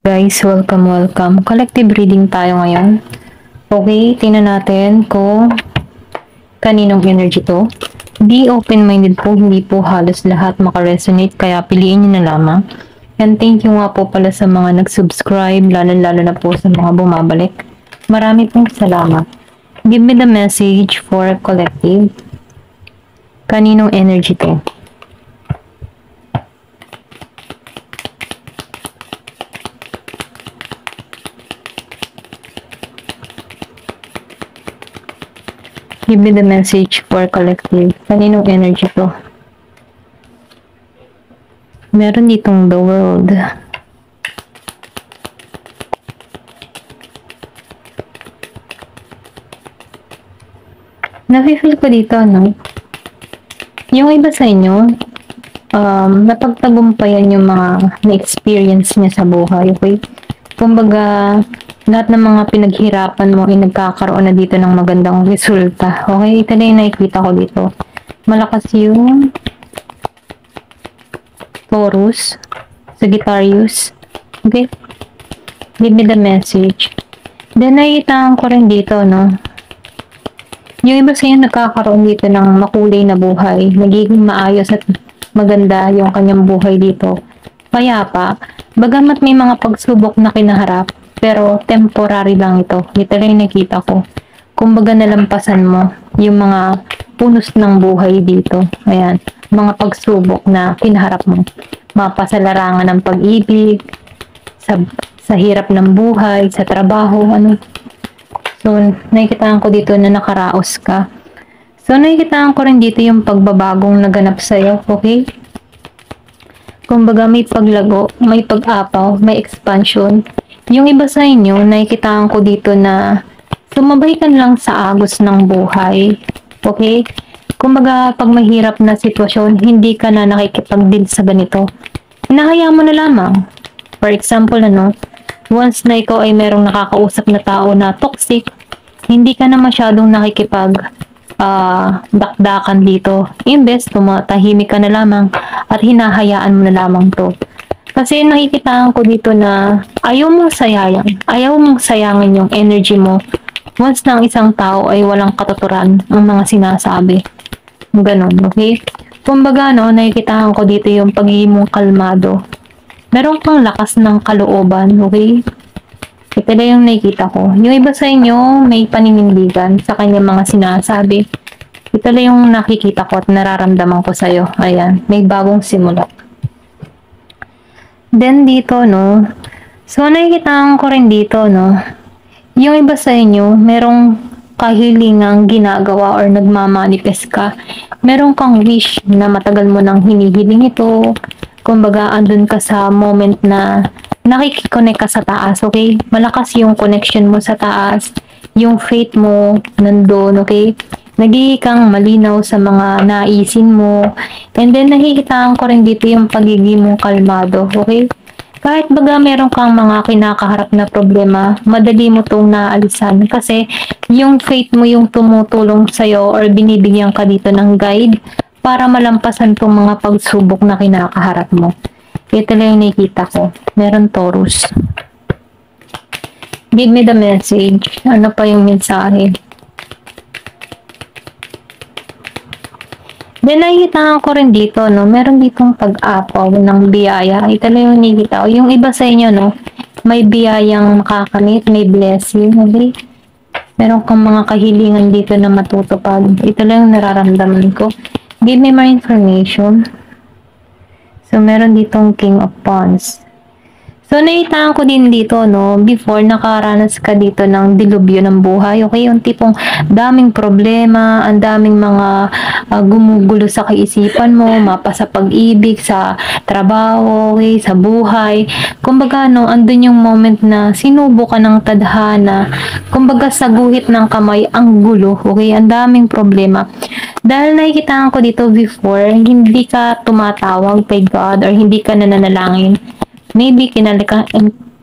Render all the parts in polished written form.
Guys, welcome. Collective reading tayo ngayon. Okay, tingnan natin kung kaninong energy to. Be open-minded po, hindi po halos lahat makaresonate, kaya piliin nyo na lamang. And thank you nga po pala sa mga nag-subscribe, lalo na po sa mga bumabalik. Marami pong salamat. Give me the message for collective. Kaninong energy to? Give me the message for collective. Kaninong energy to? Meron ditong the world. Nafe-feel ko dito, no? Yung iba sa inyo, napagtagumpayan yung mga na-experience niya sa buhay, okay? Kumbaga, lahat ng mga pinaghirapan mo ay nagkakaroon na dito ng magandang resulta. Okay? Ito na yung nakikita ko dito. Malakas yung Taurus, Sagittarius. Okay? Give me the message. Then, nakikita ko rin dito, no? Yung iba sa inyo nagkakaroon dito ng makulay na buhay. Nagiging maayos at maganda yung kanyang buhay dito. Payapa. Bagamat may mga pagsubok na kinaharap, pero temporary lang ito. Ito lang yung nakita ko. Kumbaga nalampasan mo yung mga punos ng buhay dito. Ayan. Mga pagsubok na kinaharap mo. Mapasalarangan ng pag-ibig, sa hirap ng buhay, sa trabaho, ano. So, nakikitaan ko dito na nakaraos ka. So, nakikitaan ko rin dito yung pagbabagong naganap sa'yo. Okay? Kumbaga may paglago, may pag-apaw, may expansion. Yung iba sa inyo, nakikitaan ko dito na sumabay ka lang sa agos ng buhay. Okay? Kumbaga, pag mahirap na sitwasyon, hindi ka na nakikipag-deal sa ganito. Hinahayaan mo na lamang. For example, once na ikaw ay merong nakakausap na tao na toxic, hindi ka na masyadong nakikipag dakdakan dito. Imbes, tumatahimik ka na lamang at hinahayaan mo na lamang to. Kasi nakikitaan ko dito na ayaw mong sayangin yung energy mo once na ang isang tao ay walang katuturan ang mga sinasabi. Ganon, okay? Kumbaga, nakikitaan ko dito yung pagiging mong kalmado. Meron kang lakas ng kalooban, okay? Ito na yung nakikita ko. Yung iba sa inyo, may paninindigan sa kanyang mga sinasabi. Ito na yung nakikita ko at nararamdaman ko sa'yo. Ayan, may bagong simula. Then dito, so nakikita ko rin dito, yung iba sa inyo, merong kahilingang ginagawa or nagmamanifest ka. Meron kang wish na matagal mo nang hinihiling ito. Kumbaga, andun ka sa moment na nakikiconnect ka sa taas, okay? Malakas yung connection mo sa taas. Yung faith mo nandun, okay? Nagiging kang malinaw sa mga naisin mo. And then, nakikitaan ko rin dito yung pagiging mo kalmado, okay? Kahit baga meron kang mga kinakaharap na problema, madali mo itong naalisan. Kasi, yung faith mo yung tumutulong sa'yo or binibigyan ka dito ng guide para malampasan tong mga pagsubok na kinakaharap mo. Ito lang yung nakikita ko. Meron Taurus. Give me the message. Ano pa yung mensahe? Then, nakikita ko rin dito, meron ditong pag-apaw ng biyaya. Ito lang yung nakikita ko. Yung iba sa inyo, may biyayang makakamit, may blessing. Okay? Meron kang mga kahilingan dito na matutupad. Ito lang yung nararamdaman ko. Give me more information. So, meron ditong King of Wands. So, naitaan ko din dito, before nakaranas ka dito ng dilubyo ng buhay. Okay, yung tipong daming problema, ang daming mga gumugulo sa kaisipan mo, mapa sa pag-ibig, sa trabaho, okay, sa buhay. Kumbaga, andun yung moment na sinubo ka ng tadhana. Kumbaga, sa guhit ng kamay, ang gulo, okay, ang daming problema. Dahil nakikitaan ko dito before, hindi ka tumatawag kay God or hindi ka nananalangin. Maybe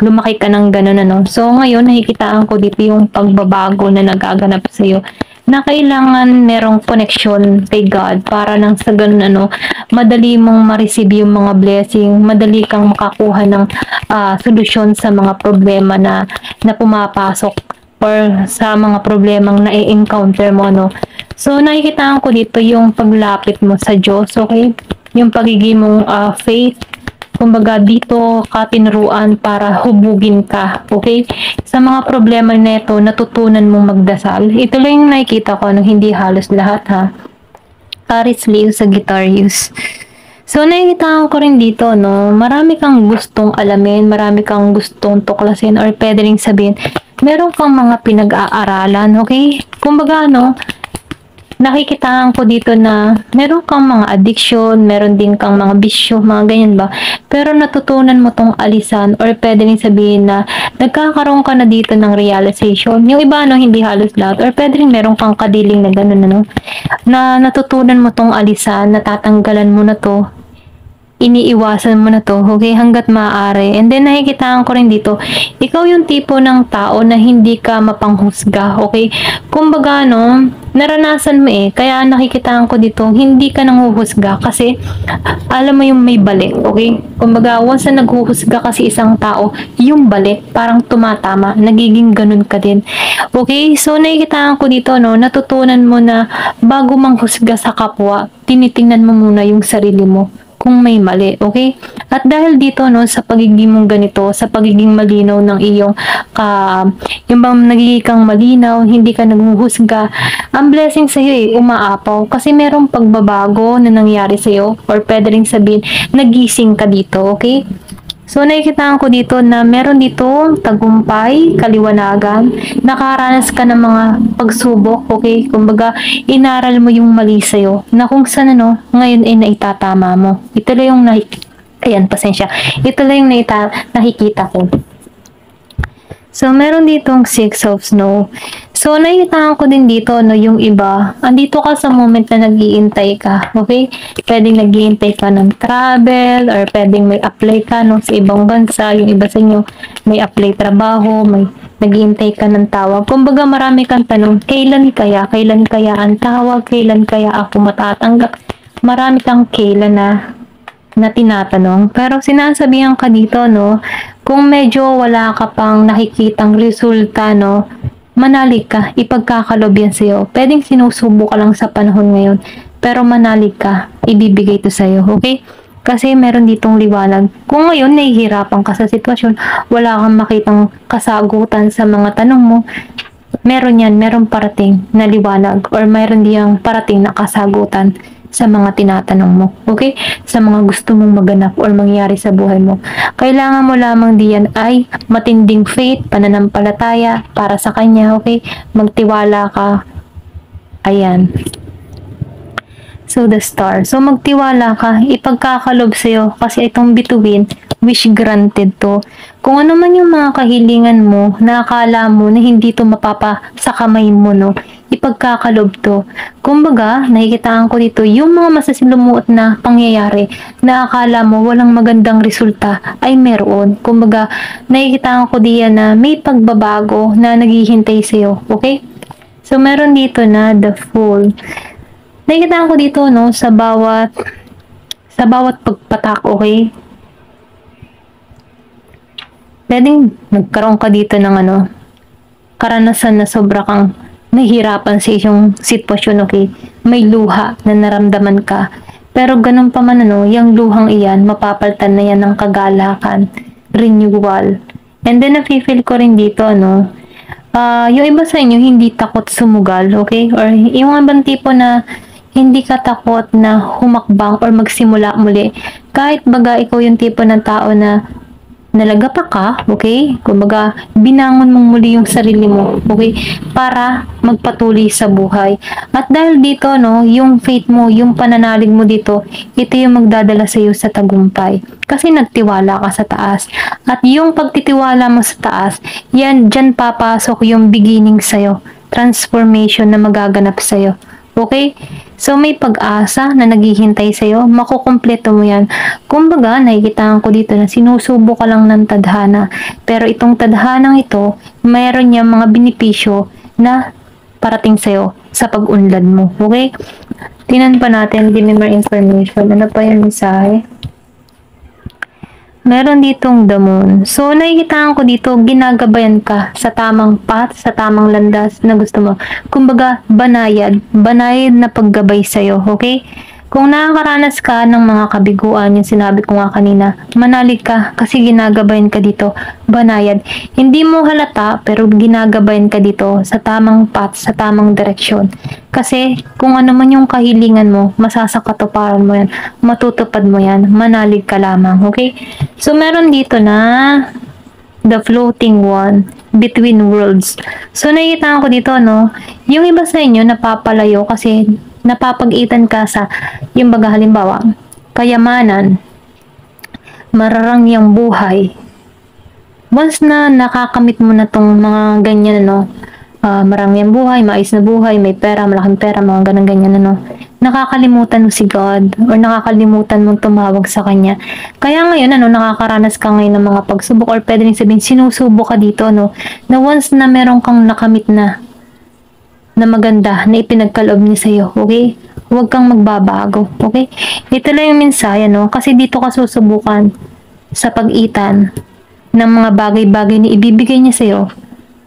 lumaki ka ng gano'n, So, ngayon, nakikitaan ko dito yung pagbabago na nagaganap sa'yo. na kailangan merong connection kay God para nang sa ganun madali mong ma-receive yung mga blessing, madali kang makakuha ng solusyon sa mga problema na pumapasok or sa mga problemang na-encounter mo, So, nakikita ko dito yung paglapit mo sa Diyos, okay? Yung pagiging mong faith, kumbaga dito ka tinuruan para hubugin ka, okay? Sa mga problema na ito, natutunan mong magdasal. Ito lang yung nakikita ko, hindi halos lahat, ha? Paris Leo sa Guitarius. So, nakikita ko rin dito, marami kang gustong alamin, marami kang gustong tuklasin, or pwede rin sabihin, meron kang mga pinag-aaralan, okay? Kumbaga, nakikitaan ko dito na meron kang mga addiction, meron din kang mga bisyo, mga ganyan ba? Pero natutunan mo tong alisan or pwede rin sabihin na nagkakaroon ka na dito ng realization. Yung iba, hindi halos lahat. Or pwede rin meron kang kadiling na ganun, na natutunan mo tong alisan, natatanggalan mo na to, iniiwasan mo na to, okay, hanggat maaari. And then, nakikitaan ko rin dito, ikaw yung tipo ng tao na hindi ka mapanghusga, okay? Kumbaga, naranasan mo kaya nakikitaan ko dito, hindi ka nanghuhusga kasi, alam mo yung may balik, okay? Kumbaga, once na naghuhusga kasi isang tao, yung balik, parang tumatama, nagiging ganun ka din. Okay? So, nakikitaan ko dito, natutunan mo na bago manghusga sa kapwa, tinitingnan mo muna yung sarili mo kung may mali, okay? At dahil dito, sa pagiging mong ganito, sa pagiging malinaw ng iyong, yung bang nagiging kang malinaw, hindi ka naghuhusga, ang blessing sa'yo umaapaw, kasi merong pagbabago na nangyari sa'yo, or pwede rin sabihin, nagising ka dito, okay? So, nakikitaan ko dito na meron dito tagumpay, kaliwanagan, nakaranas ka ng mga pagsubok, okay? Kumbaga, inaral mo yung mali sa'yo, na kung saan ngayon ay naitatama mo. Ito lang yung ayan, pasensya. Ito lang yung nakikita ko. So, meron ditong 6 of Snow. So, nakikita ko din dito, yung iba, andito ka sa moment na nag-iintay ka, okay? Pwedeng nag-iintay ka ng travel, or pwedeng may apply ka, sa ibang bansa, yung iba sa inyo, may apply trabaho, may nag-iintay ka ng tawag. Kumbaga, marami kang tanong, kailan kaya ang tawag, kailan kaya ako matatanggap? Marami kang kailan na tinatanong. Pero sinasabihan ka dito, kung medyo wala ka pang nakikitang resulta, manalig ka, ipagkakalob yan sa'yo. Pwedeng sinusubo ka lang sa panahon ngayon, pero manalig ka, ibibigay to sa'yo, okay? Kasi meron ditong liwanag. Kung ngayon nahihirapan ka sa sitwasyon, wala kang makitang kasagutan sa mga tanong mo, meron parating na liwanag, or meron diyang parating na kasagutan sa mga tinatanong mo, okay? Sa mga gusto mong maganap or mangyari sa buhay mo. Kailangan mo lamang diyan ay matinding faith, pananampalataya para sa Kanya, okay? Magtiwala ka. Ayan. So, the star. So, magtiwala ka. Ipagkakalob sa'yo kasi itong bituin, wish granted to. Kung ano man yung mga kahilingan mo, na akala mo na hindi to mapapa sa kamay mo, ipagkakalob to. Kumbaga, nakikitaan ko dito, yung mga masasilumuot na pangyayari na akala mo walang magandang resulta ay meron. Kumbaga, nakikitaan ko diyan na may pagbabago na naghihintay sa'yo. Okay? So, meron dito na the Fool. Nakikitaan ko dito, sa bawat pagpatak, okay? Pwedeng nagkaroon ka dito ng karanasan na sobra kang nahihirapan sa isang sitwasyon, okay? May luha na naramdaman ka. Pero ganun pa man, yung luhang iyan, mapapalitan na yan ng kagalakan, renewal. And then, nafe-feel ko rin dito, yung iba sa inyo, hindi takot sumugal, okay? Or yung ibang tipo na hindi ka takot na humakbang or magsimula muli. Kahit baga ikaw yung tipo ng tao na nalagapa ka, okay? Kumbaga, binangon mong muli yung sarili mo, okay? Para magpatuloy sa buhay. At dahil dito, yung faith mo, yung pananalig mo dito, ito yung magdadala sa iyo sa tagumpay. Kasi nagtiwala ka sa taas. At yung pagtitiwala mo sa taas, dyan papasok yung beginning sa iyo. Transformation na magaganap sa iyo. Okay? So, may pag-asa na naghihintay sa'yo, makukumpleto mo yan. Kumbaga, nakikitaan ko dito na sinusubo ka lang ng tadhana. Pero itong tadhanang ito, mayroon niya mga benepisyo na parating sa'yo sa pag-unlad mo. Okay? Tingnan pa natin, give me more information. Ano pa yung mensahe? Meron ditong the moon. So, nakikitaan ko dito, ginagabayan ka sa tamang path, sa tamang landas na gusto mo. Kumbaga, banayad na paggabay sa'yo, okay? Kung nakakaranas ka ng mga kabiguan, yung sinabi ko nga kanina, manalig ka kasi ginagabayan ka dito, banayad. Hindi mo halata pero ginagabayan ka dito sa tamang path, sa tamang direksyon. Kasi kung ano man yung kahilingan mo, masasakatuparan mo yan, matutupad mo yan, manalig ka lamang, okay? So meron dito na the floating one between worlds. So nakikita ko dito, no, yung iba sa inyo napapalayo kasi napapag-itan ka sa yung baga halimbawa kayamanan, mararangyang buhay. Once na nakakamit mo na tong mga ganyan, no, marangyang buhay, maayos na buhay, may pera, malaking pera, mga ganang-ganyan, ano, nakakalimutan mo si God or nakakalimutan mong tumawag sa Kanya. Kaya ngayon, ano, nakakaranas ka ngayon ng mga pagsubok or pwede rin sabihin, sinusubok ka dito, no, na once na meron kang nakamit na maganda na ipinagkaloob niya sa'yo, okay? Huwag kang magbabago, okay? Ito lang yung mensahe, no? Kasi dito ka susubukan sa pag-itan ng mga bagay-bagay na ibibigay niya sa'yo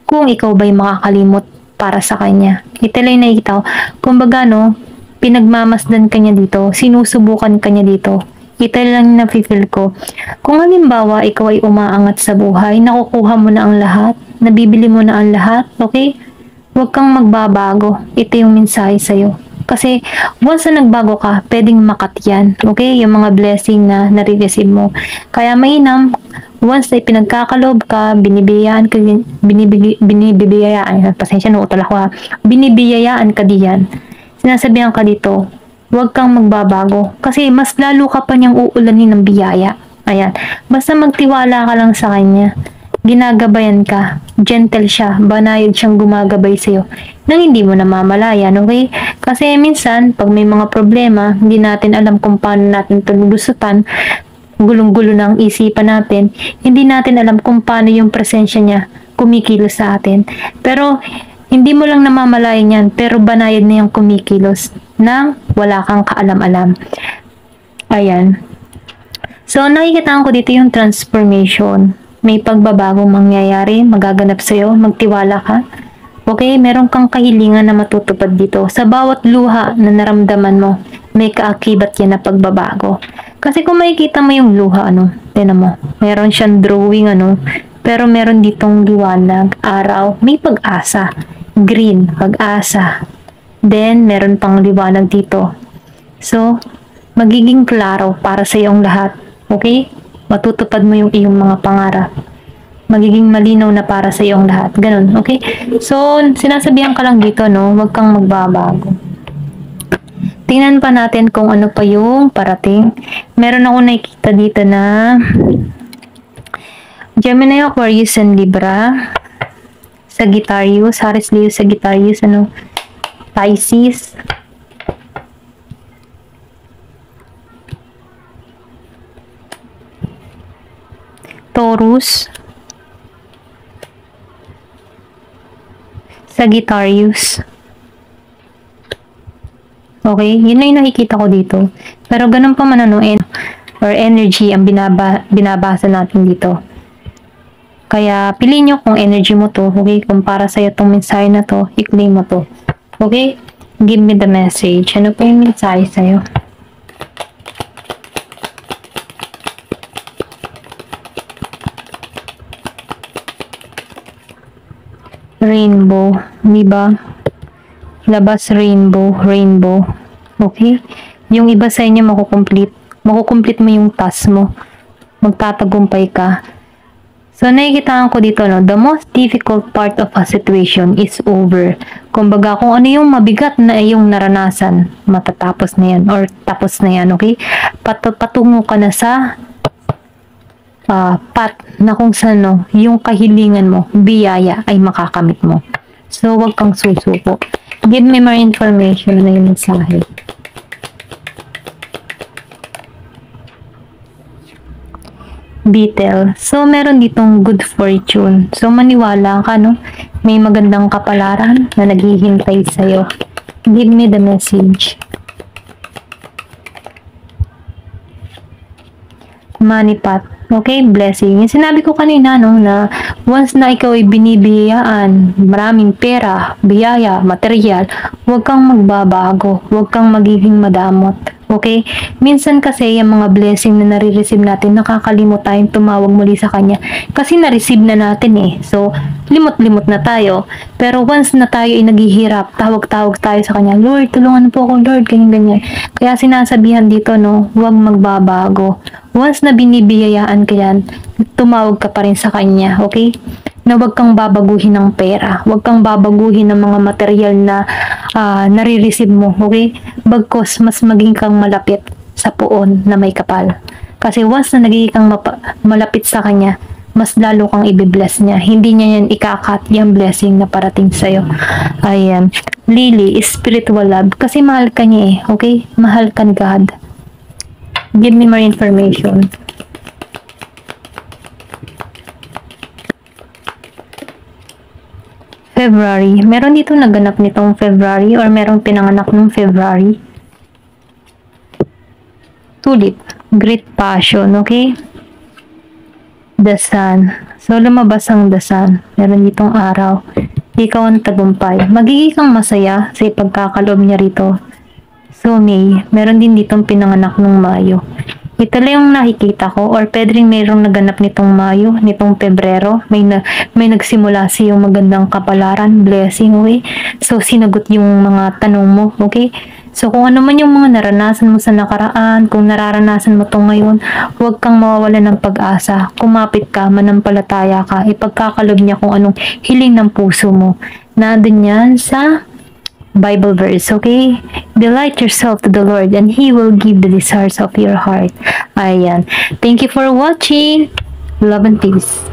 kung ikaw ba'y makakalimot para sa Kanya. Ito lang yung nakikita ko. Kumbaga, no, pinagmamasdan ka niya dito, sinusubukan ka niya dito. Ito lang yung nafe-feel ko. Kung halimbawa, ikaw ay umaangat sa buhay, nakukuha mo na ang lahat, nabibili mo na ang lahat, okay? Huwag kang magbabago. Ito yung mensahe sa'yo. Kasi, once na nagbago ka, pwedeng makat yan. Okay? Yung mga blessing na nare-receive mo. Kaya mainam, once na pinagkakalob ka, binibiyayaan ka, pasensya no, utol ako ha. Binibiyayaan ka diyan. Sinasabihan ka dito, huwag kang magbabago. Kasi, mas lalo ka pa niyang uulanin ng biyaya. Ayan. Basta magtiwala ka lang sa Kanya. Ginagabayan ka, gentle siya, banayad siyang gumagabay sa'yo, nang hindi mo namamalayan, okay? Kasi minsan, pag may mga problema, hindi natin alam kung paano natin ito lulusutan, gulong-gulo ng isipan natin, hindi natin alam kung paano yung presensya niya kumikilos sa atin. Pero, hindi mo lang namamalayan yan, pero banayad na yung kumikilos, nang wala kang kaalam-alam. Ayan. So, nakikita ko dito yung transformation. May pagbabagong mangyayari, magaganap sa'yo, magtiwala ka. Okay, meron kang kahilingan na matutupad dito. Sa bawat luha na naramdaman mo, may kaakibat yan na pagbabago. Kasi kung makikita mo yung luha, ano, tinan mo, meron siyang drawing, ano, pero meron ditong liwanag, araw, may pag-asa, green, pag-asa. Then, meron pang liwanag dito. So, magiging klaro para sa iyong lahat. Okay? Matutupad mo yung iyong mga pangarap. Magiging malinaw na para sa iyong lahat. Ganun, okay? So, sinasabihan ka lang dito, no? Huwag kang magbabago. Tingnan pa natin kung ano pa yung parating. Meron ako nakikita dito na Gemini, Aquarius, and Libra. Sagittarius, Aries, Leo, Sagittarius, ano? Pisces. Taurus, Sagittarius. Okay, yun na yung nakikita ko dito. Pero ganun pa man ano, or energy ang binabasa natin dito. Kaya piliin nyo kung energy mo to, okay? Kung para sa'yo tong mensahe na to, i-claim mo to. Okay? Give me the message. Ano pa yung mensahe sa'yo? Rainbow, di ba? Labas rainbow, rainbow. Okay? Yung iba sa inyo makukomplete mo yung task mo. Magtatagumpay ka. So, nakikita ko dito, no, the most difficult part of a situation is over. Kumbaga, kung ano yung mabigat na yung naranasan, matatapos na yan, or tapos na yan, okay? Patungo ka na sa path na kung saan, no, yung kahilingan mo, biyaya ay makakamit mo. So, wag kang susuko. Give me more information na yung mensahe. beetle. So, meron ditong good fortune. So, maniwala ka, no? May magandang kapalaran na naghihintay sa'yo. Give me the message. Money pot. Okay, blessing. Yung sinabi ko kanina, no, na once na ikaw ay binibiyayaan, maraming pera, biyaya, material, huwag kang magbabago, huwag kang magiging madamot. Okay? Minsan kasi yung mga blessing na nare-receive natin, nakakalimot tayong tumawag muli sa Kanya. Kasi na-receive na natin eh. So, limot-limot na tayo. Pero once na tayo ay naghihirap, tawag-tawag tayo sa Kanya, Lord, tulungan po ako, Lord, ganyan-ganyan. Kaya sinasabihan dito, no, huwag magbabago. Once na binibiyayaan ka yan, tumawag ka pa rin sa Kanya, okay? Na huwag kang babaguhin ng pera, huwag kang babaguhin ng mga material na nare-receive mo, okay? Bagkos mas maging kang malapit sa puon na may kapal. Kasi once na nagiging kang malapit sa Kanya, mas lalo kang ibibless niya. Hindi niya yan ikakat yung blessing na parating sa'yo. Ayan. Lily, spiritual love. Kasi mahal ka niya eh, okay? Mahal ka ni God. Give me more information. February. Meron dito naganap nitong February or merong pinanganak ng February. Tulip. Great passion, okay? The Sun. So, lumabas ang The Sun. Meron ditong araw. Ikaw ang tagumpay. Magiging kang masaya sa ipagkakaloob niya rito. So, May. Meron din ditong pinanganak ng Mayo. Ito lang yung nakikita ko or pwede rin mayroong naganap nitong Mayo, nitong Pebrero. May nagsimula sa yung magandang kapalaran, blessing, okay? So, sinagot yung mga tanong mo, okay? So, kung ano man yung mga naranasan mo sa nakaraan, kung nararanasan mo to ngayon, huwag kang mawawala ng pag-asa. Kumapit ka, manampalataya ka, ipagkakalob niya kung anong hiling ng puso mo. Nandun yan sa Bible verse, okay? Delight yourself to the Lord and He will give the desires of your heart. Ayan. Thank you for watching. Love and peace.